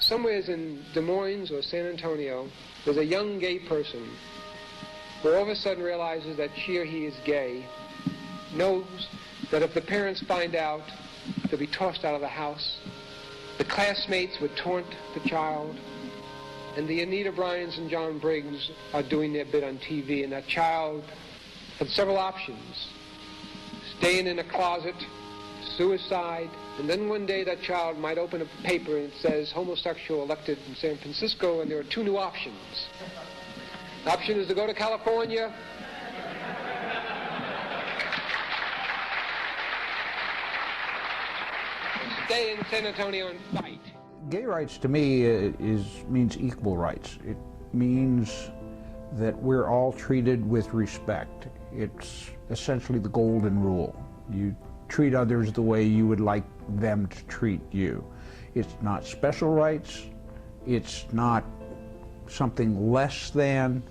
somewhere in Des Moines or San Antonio, there's a young gay person who all of a sudden realizes that she or he is gay, knows that if the parents find out, they'll be tossed out of the house. The classmates would taunt the child, and the Anita Bryans and John Briggs are doing their bit on TV, and that child had several options: staying in a closet, suicide, and then one day that child might open a paper and it says homosexual elected in San Francisco, and there are two new options. The option is to go to California, stay in San Antonio and fight. Gay rights to me means equal rights. It means that we're all treated with respect. It's essentially the golden rule. You treat others the way you would like them to treat you. It's not special rights. It's not something less than.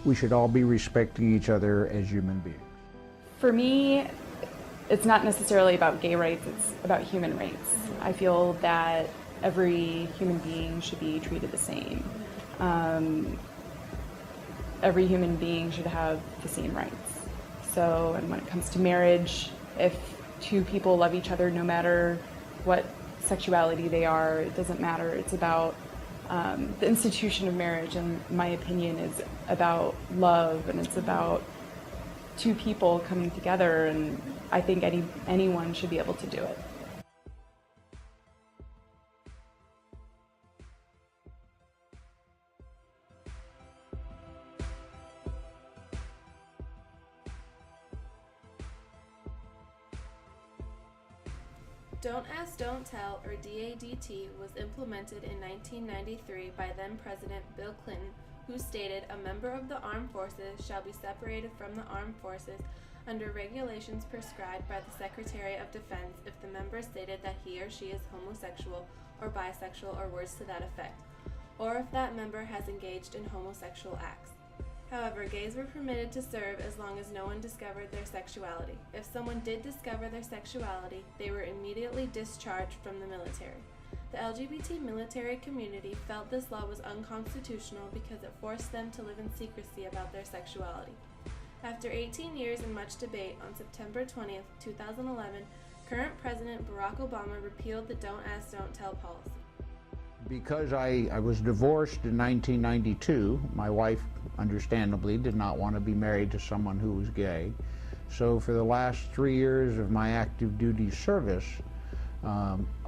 We should all be respecting each other as human beings. For me, it's not necessarily about gay rights, it's about human rights. I feel that every human being should be treated the same. Every human being should have the same rights. So, and when it comes to marriage, if two people love each other no matter what sexuality they are, it doesn't matter. It's about the institution of marriage, in my opinion, is about love, and it's about two people coming together, and I think anyone should be able to do it. Don't Ask, Don't Tell, or DADT, was implemented in 1993 by then-President Bill Clinton, who stated, "A member of the armed forces shall be separated from the armed forces under regulations prescribed by the Secretary of Defense if the member stated that he or she is homosexual or bisexual or words to that effect, or if that member has engaged in homosexual acts." However, gays were permitted to serve as long as no one discovered their sexuality. If someone did discover their sexuality, they were immediately discharged from the military. The LGBT military community felt this law was unconstitutional because it forced them to live in secrecy about their sexuality. After 18 years and much debate, on September 20th, 2011, current President Barack Obama repealed the Don't Ask, Don't Tell policy. Because I was divorced in 1992, my wife, understandably, did not want to be married to someone who was gay. So for the last 3 years of my active duty service,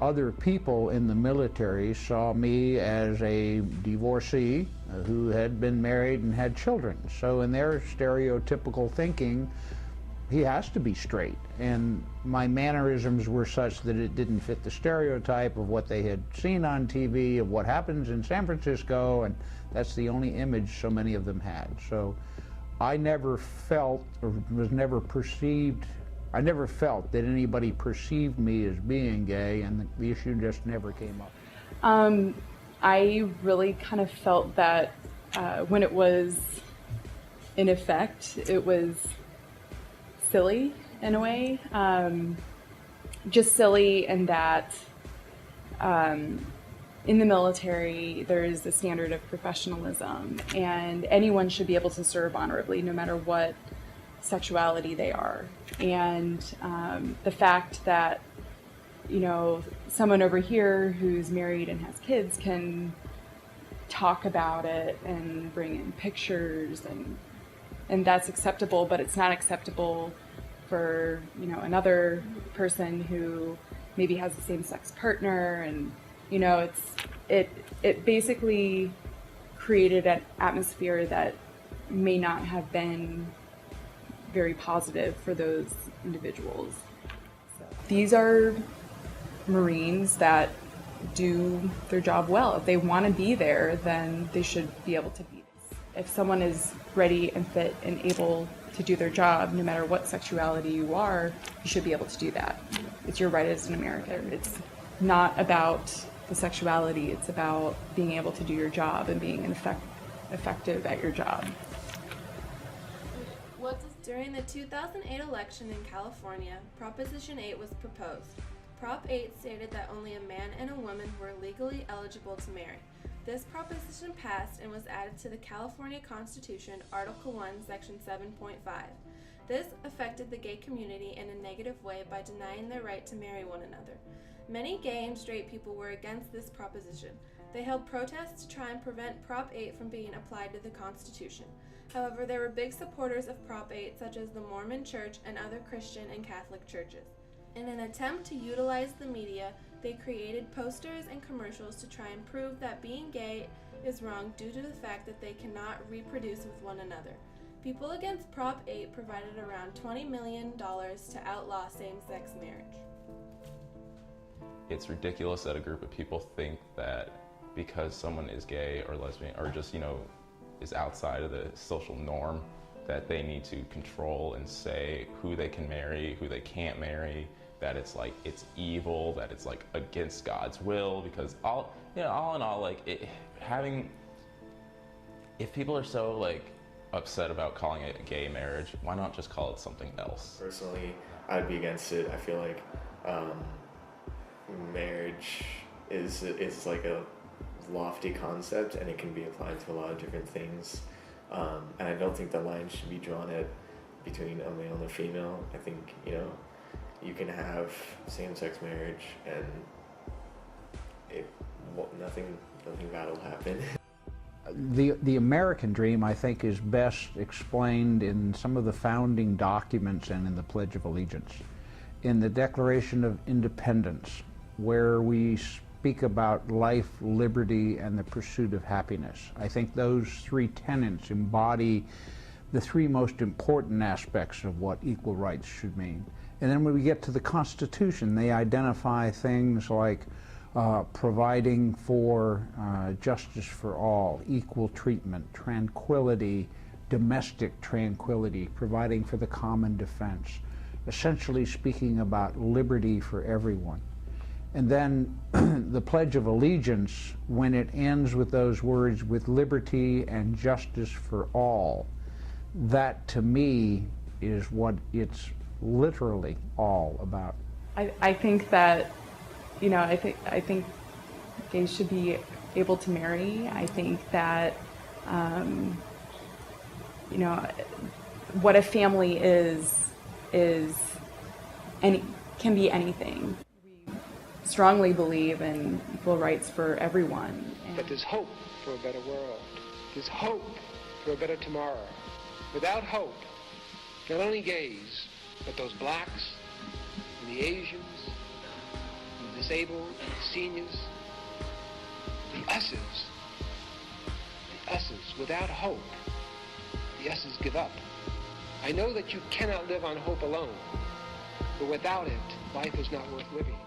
other people in the military saw me as a divorcee who had been married and had children. So in their stereotypical thinking, he has to be straight. And my mannerisms were such that it didn't fit the stereotype of what they had seen on TV, of what happens in San Francisco, and that's the only image so many of them had. So I never felt, or was never perceived, I never felt that anybody perceived me as being gay, and the issue just never came up. I really kind of felt that when it was in effect, it was silly in a way. Just silly in that in the military there is a standard of professionalism, and anyone should be able to serve honorably no matter what sexuality they are. And the fact that, you know, someone over here who's married and has kids can talk about it and bring in pictures, and that's acceptable, but it's not acceptable for, you know, another person who maybe has the same sex partner. And, you know, it basically created an atmosphere that may not have been very positive for those individuals. So, these are Marines that do their job well. If they want to be there, then they should be able to be. If someone is ready and fit and able to do their job, no matter what sexuality you are, you should be able to do that. It's your right as an American. It's not about the sexuality, it's about being able to do your job and being effective at your job. During the 2008 election in California, Proposition 8 was proposed. Prop 8 stated that only a man and a woman were legally eligible to marry. This proposition passed and was added to the California Constitution, Article 1, Section 7.5. This affected the gay community in a negative way by denying their right to marry one another. Many gay and straight people were against this proposition. They held protests to try and prevent Prop 8 from being applied to the Constitution. However, there were big supporters of Prop 8, such as the Mormon Church and other Christian and Catholic churches. In an attempt to utilize the media, they created posters and commercials to try and prove that being gay is wrong due to the fact that they cannot reproduce with one another. People against Prop 8 provided around $20 million to outlaw same-sex marriage. It's ridiculous that a group of people think that because someone is gay or lesbian or just, is outside of the social norm, that they need to control and say who they can marry, who they can't marry, that it's evil, that it's against God's will, because all in all, if people are so upset about calling it a gay marriage, why not just call it something else? Personally, I'd be against it. I feel like marriage is like a lofty concept, and it can be applied to a lot of different things. And I don't think the line should be drawn between a male and a female. I think you can have same-sex marriage, and nothing bad will happen. The American dream, I think, is best explained in some of the founding documents and in the Pledge of Allegiance. In the Declaration of Independence, where we speak about life, liberty, and the pursuit of happiness. I think those three tenets embody the three most important aspects of what equal rights should mean. And then when we get to the Constitution, they identify things like providing for justice for all, equal treatment, tranquility, domestic tranquility, providing for the common defense, essentially speaking about liberty for everyone. And then the Pledge of Allegiance, when it ends with those words, with liberty and justice for all, that to me is what it's literally all about. I think that, I think gays should be able to marry. I think that, what a family is can be anything. We strongly believe in equal rights for everyone. But there's hope for a better world. There's hope for a better tomorrow. Without hope, not only gays, but those blacks and the Asians, the disabled, the seniors, the us's, without hope, the us's give up. I know that you cannot live on hope alone, but without it, life is not worth living.